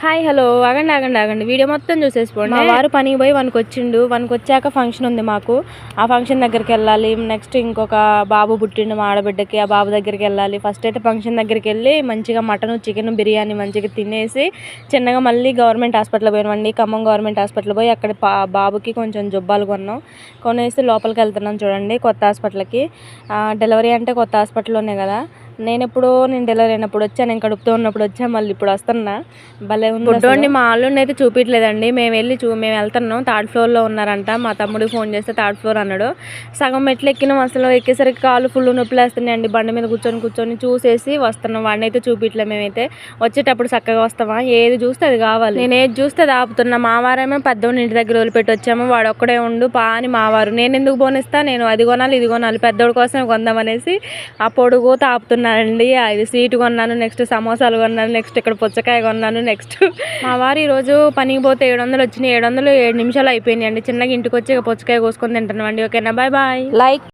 Hi hello ఆగండి ఆగండి ఆగండి వీడియో మొత్తం చూసేసిపోండి. మా వారు పనికి పోయి వన్కి వచ్చిండు. వన్కి వచ్చాక ఫంక్షన్ ఉంది మాకు. ఆ ఫంక్షన్ దగ్గరికి వెళ్ళాలి. నెక్స్ట్ ఇంకొక బాబు పుట్టిండు మా ఆడబిడ్డకి. ఆ బాబు దగ్గరికి వెళ్ళాలి. ఫస్ట్ అయితే ఫంక్షన్ దగ్గరికి వెళ్ళి మంచిగా మటన్ చికెన్ బిర్యానీ మంచిగా తినేసి చిన్నగా మళ్ళీ గవర్నమెంట్ హాస్పిటల్ పోయినామండి. ఖమ్మం గవర్నమెంట్ హాస్పిటల్ పోయి అక్కడ బాబుకి కొంచెం జబ్బాలు కొనేసి లోపలికి వెళ్తున్నాం చూడండి కొత్త హాస్పిటల్కి. డెలివరీ అంటే కొత్త హాస్పిటల్లోనే కదా. నేను డెలివరీ అయినప్పుడు వచ్చాను, నేను కడుపుతో ఉన్నప్పుడు వచ్చాను, మళ్ళీ ఇప్పుడు వస్తున్నా. భలే ఉంది. బుడ్డోడిని మా అల్లుడిని అయితే చూపించలేదండి. మేము వెళ్తున్నాం. థర్డ్ ఫ్లోర్లో ఉన్నారంట. మా తమ్ముడికి ఫోన్ చేస్తే థర్డ్ ఫ్లోర్ అన్నాడు. సగం మెట్లు ఎక్కినాం. అసలు ఎక్కేసరికి కాళ్ళు ఫుల్ నొప్పులు వేస్తున్నాయండి. బండి మీద కూర్చొని చూసేసి వస్తున్నాం. వాడిని అయితే చూపించలేదు. మేమైతే వచ్చేటప్పుడు చక్కగా వస్తామా, ఏది చూస్తే అది కావాలి. నేను ఏది చూస్తే అది ఆపుతున్నా. మా వారేమో పెద్దోడిని ఇంటి దగ్గర వదిలిపెట్టి వచ్చాము. వాడు ఒక్కడే ఉండు పా అని మా వారు. నేను ఎందుకు పోనిస్తా, నేను అది కొనాలి ఇది కొనాలి, పెద్దోడి కోసం కొందామనేసి ఆ పొడుగు ఆపుతున్నానండి. 5 స్వీట్ కొన్నాను, నెక్స్ట్ సమోసాలు కొన్నాను, నెక్స్ట్ ఇక్కడ పుచ్చకాయ కొన్నాను. నెక్స్ట్ మా వారు ఈరోజు పనికి పోతే 700 వచ్చినాయి. 700 7 నిమిషాలు అయిపోయినాయి అండి. చిన్నగా ఇంటికి వచ్చి పుచ్చకాయ కోసుకొని తింటున్నాం అండి. ఓకేనా, బాయ్ బాయ్. లైక్